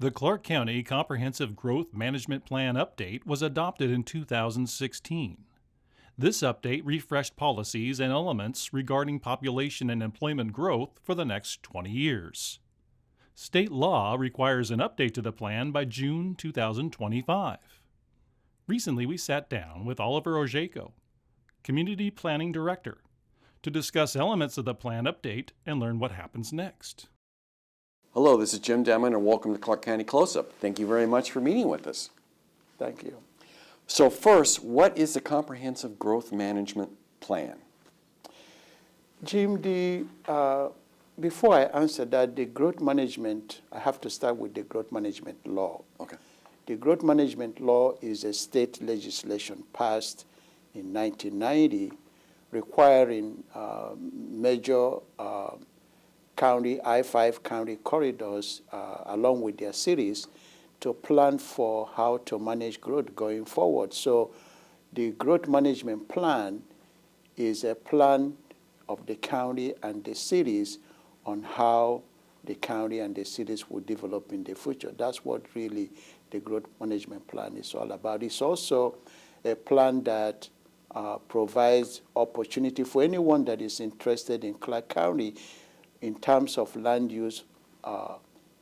The Clark County Comprehensive Growth Management Plan update was adopted in 2016. This update refreshed policies and elements regarding population and employment growth for the next 20 years. State law requires an update to the plan by June 2025. Recently, we sat down with Oliver Orjiako, Community Planning Director, to discuss elements of the plan update and learn what happens next. Hello, this is Jim Demon, and welcome to Clark County Close-Up. Thank you very much for meeting with us. Thank you. So first, what is the Comprehensive Growth Management Plan? Jim, before I answer that, the growth management, I have to start with the growth management law. Okay. The growth management law is a state legislation passed in 1990 requiring major county, I-5 county corridors, along with their cities, to plan for how to manage growth going forward. So the growth management plan is a plan of the county and the cities on how the county and the cities will develop in the future. That's what really the growth management plan is all about. It's also a plan that provides opportunity for anyone that is interested in Clark County in terms of land use.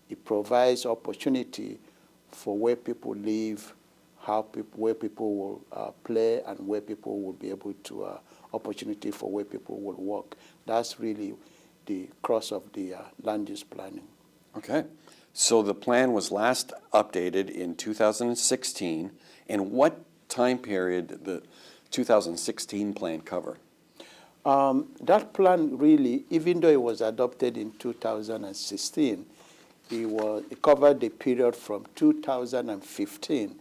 It provides opportunity for where people live, where people will play, and where people will be able to, opportunity for where people will work. That's really the crux of the land use planning. Okay. So the plan was last updated in 2016. And what time period did the 2016 plan cover? That plan really, even though it was adopted in 2016, it covered the period from 2015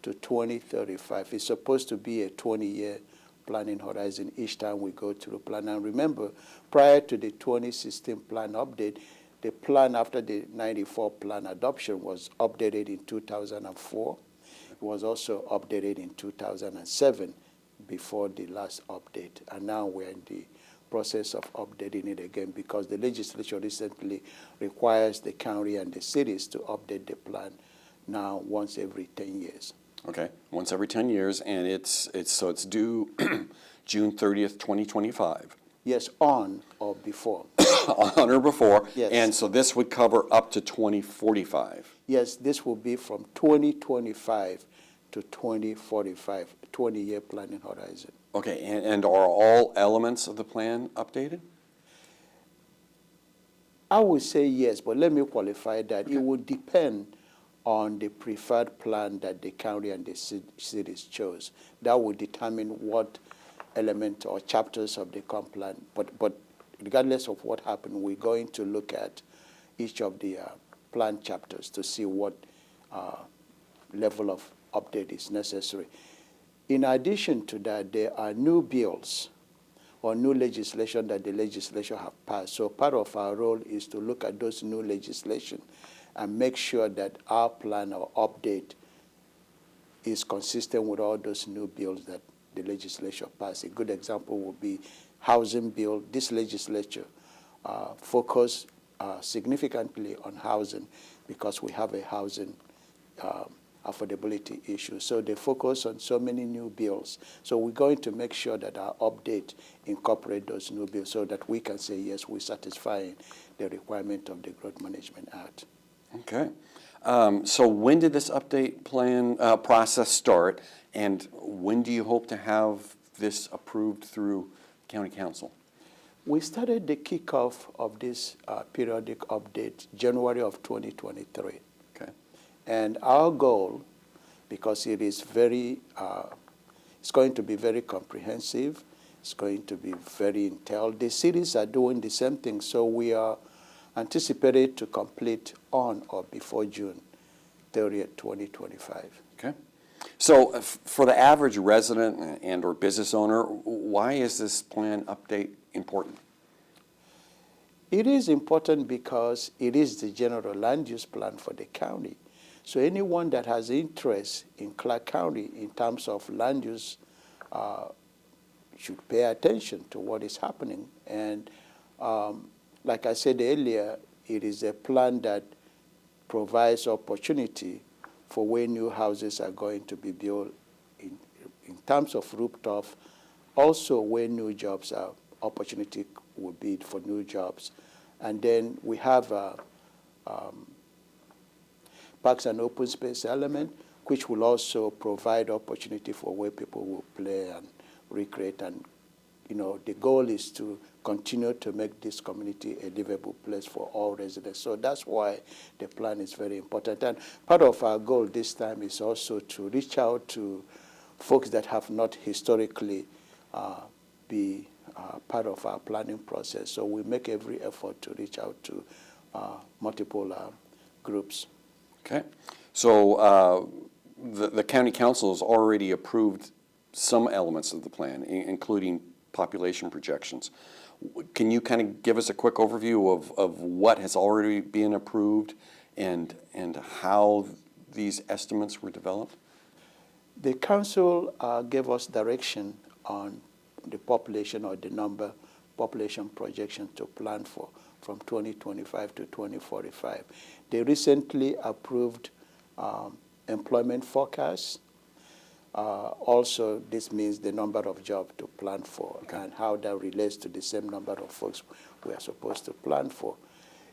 to 2035. It's supposed to be a 20-year planning horizon each time we go through plan. And remember, prior to the 2016 plan update, the plan after the 94 plan adoption was updated in 2004. It was also updated in 2007 before the last update. And now we're in the process of updating it again because the legislature recently requires the county and the cities to update the plan now once every 10 years. Okay, once every 10 years, and it's due June 30th, 2025. Yes, on or before. On or before. Yes. And so this would cover up to 2045. Yes, this will be from 2025 to 2045, 20-year planning horizon. Okay, and are all elements of the plan updated? I would say yes, but let me qualify that. Okay. It would depend on the preferred plan that the county and the cities chose. That would determine what element or chapters of the comp plan. But regardless of what happened, we're going to look at each of the plan chapters to see what level of update is necessary. In addition to that, there are new bills or new legislation that the legislature have passed. So part of our role is to look at those new legislation and make sure that our plan or update is consistent with all those new bills that the legislature passed. A good example would be housing bill. This legislature focused significantly on housing because we have a housing affordability issue. So they focus on so many new bills. So we're going to make sure that our update incorporate those new bills so that we can say, yes, we're satisfying the requirement of the Growth Management Act. Okay. So when did this update plan process start, and when do you hope to have this approved through County Council? We started the kickoff of this periodic update January of 2023. Okay. And our goal, because it is it's going to be very comprehensive, it's going to be very intel. The cities are doing the same thing, so we are anticipated to complete on or before June 30th, 2025. Okay. So for the average resident and or business owner, why is this plan update important? It is important because it is the general land use plan for the county. So anyone that has interest in Clark County in terms of land use should pay attention to what is happening. And like I said earlier, it is a plan that provides opportunity for where new houses are going to be built in terms of rooftop, also where new jobs are, opportunity will be for new jobs. And then we have parks and open space element, which will also provide opportunity for where people will play and recreate. And the goal is to continue to make this community a livable place for all residents. So that's why the plan is very important. And part of our goal this time is also to reach out to folks that have not historically be part of our planning process. So we make every effort to reach out to multiple groups. Okay. So the county council has already approved some elements of the plan, including population projections. Can you kind of give us a quick overview of what has already been approved and how these estimates were developed? The council gave us direction on the population or the number population projection to plan for from 2025 to 2045. They recently approved employment forecasts. Also, this means the number of jobs to plan for and how that relates to the same number of folks we are supposed to plan for.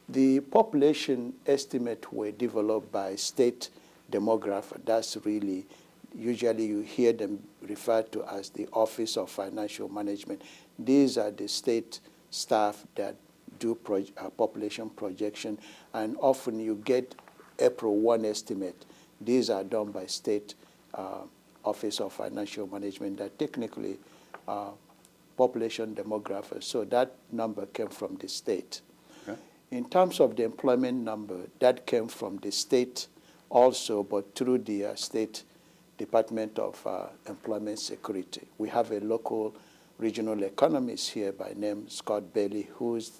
The population estimate were developed by state demographer. That's really, usually you hear them referred to as the Office of Financial Management. These are the state staff that do population projection, and often you get April 1 estimate. These are done by state Office of Financial Management that technically population demographers. So that number came from the state. Okay. In terms of the employment number, that came from the state also, but through the state Department of Employment Security. We have a local regional economist here by name Scott Bailey, who's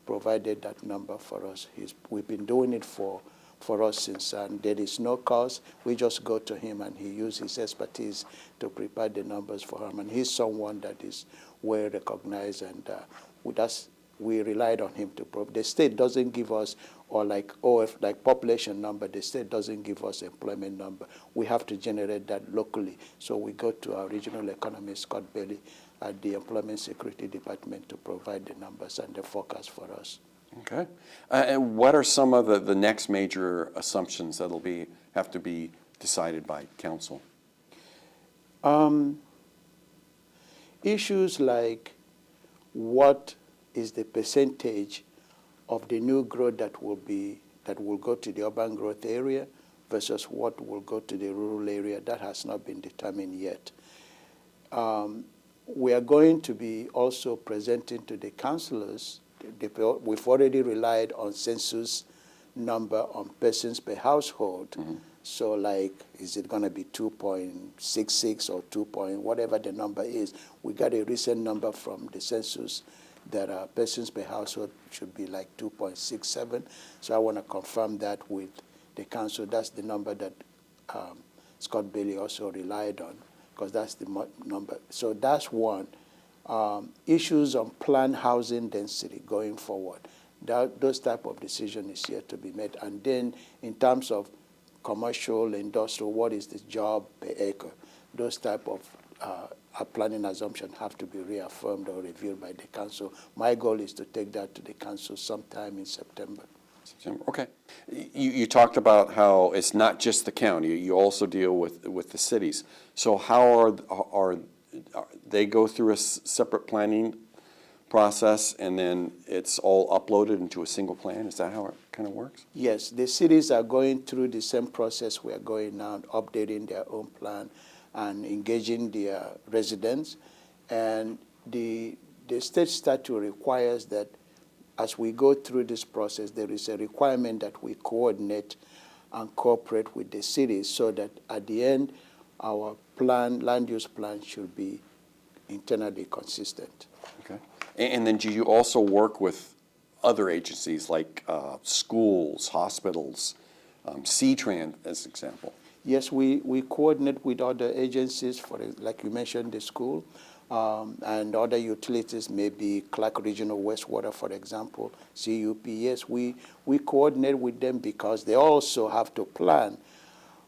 provided that number for us. We've been doing it for us since, and there is no cost. We just go to him and he uses his expertise to prepare the numbers for him. And he's someone that is well recognized, and we relied on him to prove. The state doesn't give us, or like population number, the state doesn't give us employment number. We have to generate that locally. So we go to our regional economist, Scott Bailey, at the Employment Security Department to provide the numbers and the forecast for us. Okay. And what are some of the next major assumptions that'll have to be decided by council? Issues like what is the percentage of the new growth that will go to the urban growth area versus what will go to the rural area, that has not been determined yet. We are going to be also presenting to the councillors. We've already relied on census number on persons per household. Mm-hmm. So like, is it going to be 2.66 or 2 whatever the number is? We got a recent number from the census that persons per household should be like 2.67. So I want to confirm that with the council. That's the number that Scott Bailey also relied on, because that's the number. So that's one. Issues on planned housing density going forward. Those type of decisions is yet to be made. And then in terms of commercial, industrial, what is the job per acre? Those type of planning assumptions have to be reaffirmed or reviewed by the council. My goal is to take that to the council sometime in September. Okay. You talked about how it's not just the county. You also deal with the cities. So how are they go through a separate planning process and then it's all uploaded into a single plan? Is that how it kind of works? Yes, the cities are going through the same process we are going now, updating their own plan and engaging their residents. And the state statute requires that as we go through this process, there is a requirement that we coordinate and cooperate with the cities so that at the end, our plan, land use plan, should be internally consistent. Okay. And then do you also work with other agencies like schools, hospitals, C-Tran as an example? Yes, we coordinate with other agencies, like you mentioned, the school. and other utilities, maybe Clark Regional Wastewater, for example, CUP. Yes, we coordinate with them because they also have to plan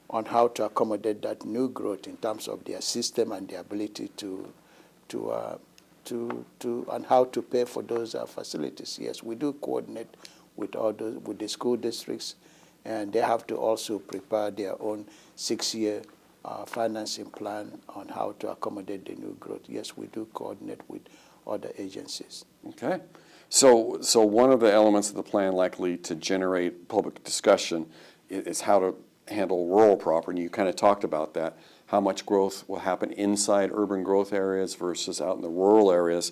on how to accommodate that new growth in terms of their system and their ability and how to pay for those facilities. Yes, we do coordinate with with the school districts, and they have to also prepare their own 6-year financing plan on how to accommodate the new growth. Yes, we do coordinate with other agencies. Okay. So one of the elements of the plan likely to generate public discussion is how to handle rural property. You kind of talked about that, how much growth will happen inside urban growth areas versus out in the rural areas.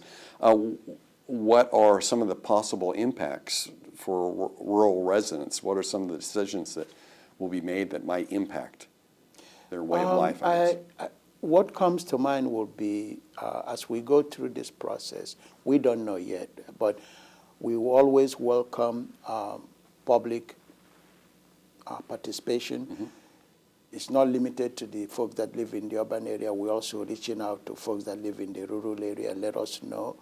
What are some of the possible impacts for rural residents? What are some of the decisions that will be made that might impact their way of life? What comes to mind will be, as we go through this process, we don't know yet, but we will always welcome public participation. Mm-hmm. It's not limited to the folks that live in the urban area. We're also reaching out to folks that live in the rural area. Let us know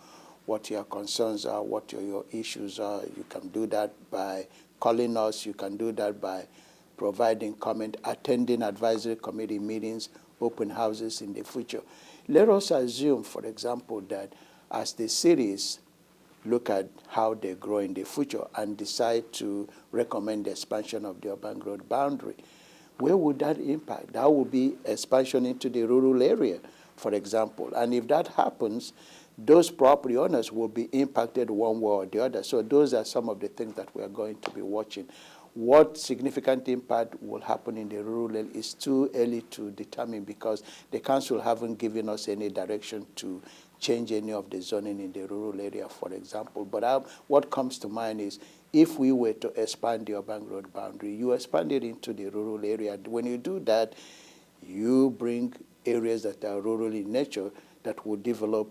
what your concerns are, what your issues are. You can do that by calling us. You can do that by providing comment, attending advisory committee meetings, open houses in the future. Let us assume, for example, that as the cities look at how they grow in the future and decide to recommend the expansion of the urban growth boundary, where would that impact? That would be expansion into the rural area, for example. And if that happens, those property owners will be impacted one way or the other. So those are some of the things that we are going to be watching. What significant impact will happen in the rural area is too early to determine because the council haven't given us any direction to change any of the zoning in the rural area, for example. But what comes to mind is if we were to expand the urban growth boundary, you expand it into the rural area. When you do that, you bring areas that are rural in nature that will develop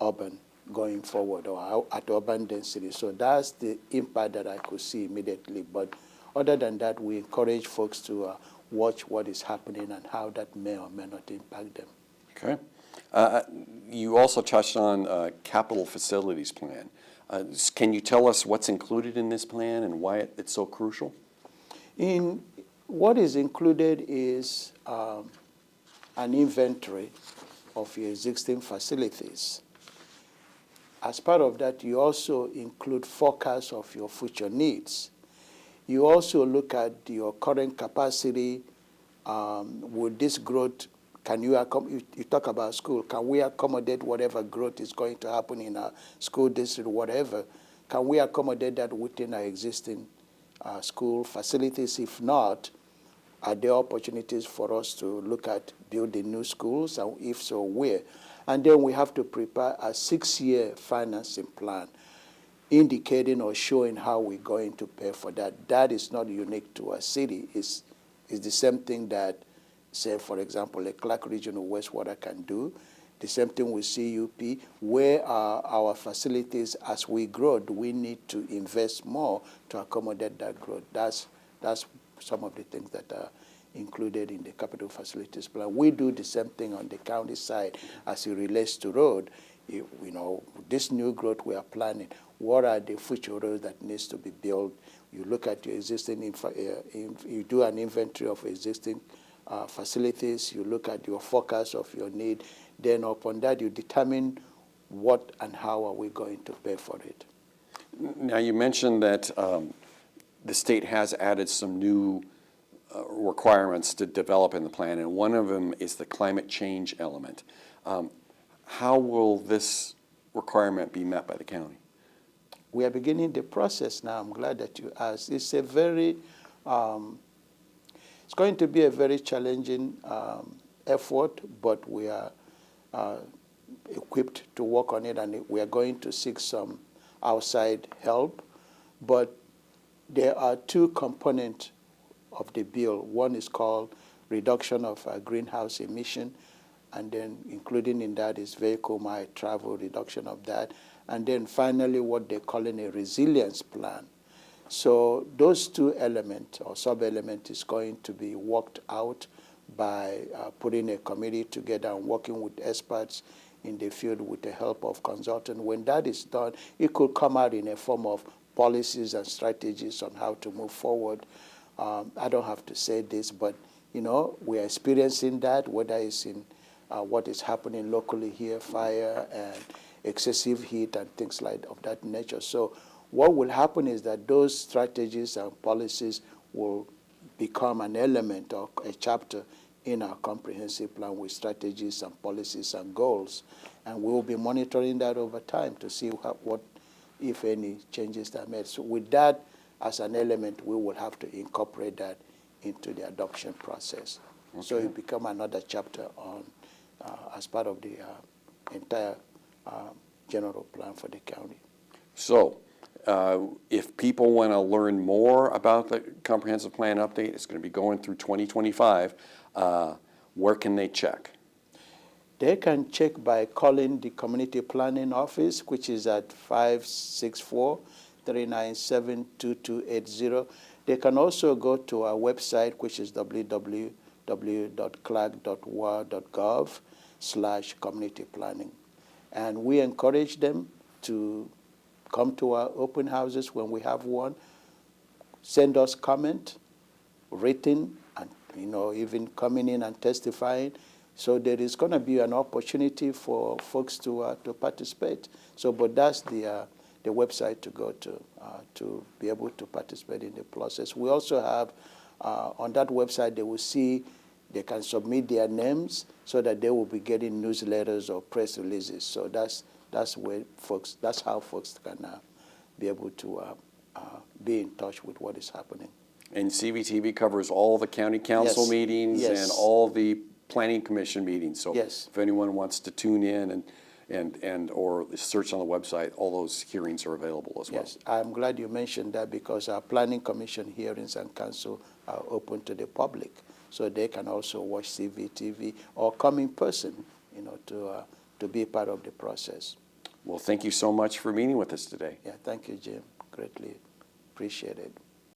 urban going forward or at urban density. So that's the impact that I could see immediately. But other than that, we encourage folks to watch what is happening and how that may or may not impact them. Okay. You also touched on capital facilities plan. Can you tell us what's included in this plan and why it's so crucial? In what is included is an inventory of your existing facilities. As part of that, you also include forecasts of your future needs. You also look at your current capacity. With this growth, can you talk about school? Can we accommodate whatever growth is going to happen in our school district, whatever? Can we accommodate that within our existing school facilities? If not, are there opportunities for us to look at building new schools? And if so, where? And then we have to prepare a 6-year financing plan indicating or showing how we're going to pay for that. That is not unique to a city. It's the same thing that, say, for example, a Clark Regional Wastewater can do. The same thing with CUP. Where are our facilities as we grow? Do we need to invest more to accommodate that growth? That's some of the things that are included in the capital facilities plan. We do the same thing on the county side as it relates to road. This new growth we are planning, what are the future roads that needs to be built? You look at your existing, you do an inventory of existing facilities, you look at your forecast of your need, then upon that you determine what and how are we going to pay for it. Now you mentioned that the state has added some new requirements to develop in the plan, and one of them is the climate change element. How will this requirement be met by the county? We are beginning the process now. I'm glad that you asked. It's it's going to be a very challenging effort, but we are equipped to work on it, and we are going to seek some outside help. But there are two components of the bill. One is called reduction of greenhouse emission, and then including in that is vehicle mile travel, reduction of that, and then finally what they're calling a resilience plan. So those two elements or sub-elements is going to be worked out by putting a committee together and working with experts in the field with the help of consultants. When that is done, it could come out in a form of policies and strategies on how to move forward. I don't have to say this, but we are experiencing that, whether it's in what is happening locally here, fire and excessive heat and things like of that nature. So what will happen is that those strategies and policies will become an element or a chapter in our comprehensive plan with strategies and policies and goals. And we will be monitoring that over time to see what, if any, changes are made. So with that as an element, we will have to incorporate that into the adoption process. Okay. So it become another chapter on as part of the entire general plan for the county. So if people want to learn more about the comprehensive plan update, it's going to be going through 2025. Where can they check? They can check by calling the Community Planning Office, which is at 564-397-2280. They can also go to our website, which is www.clark.wa.gov/community planning. And we encourage them to come to our open houses when we have one, send us comment, written, and even coming in and testifying. So there is going to be an opportunity for folks to participate. So, but that's the website to go to be able to participate in the process. We also have on that website they can submit their names so that they will be getting newsletters or press releases. So that's how folks can be able to be in touch with what is happening. And CVTV covers all the county council meetings and all the planning commission meetings. So if anyone wants to tune in and or search on the website, all those hearings are available as well. Yes, I'm glad you mentioned that because our planning commission hearings and council are open to the public, so they can also watch CVTV or come in person, to be part of the process. Well, thank you so much for meeting with us today. Yeah, thank you, Jim. Greatly appreciated.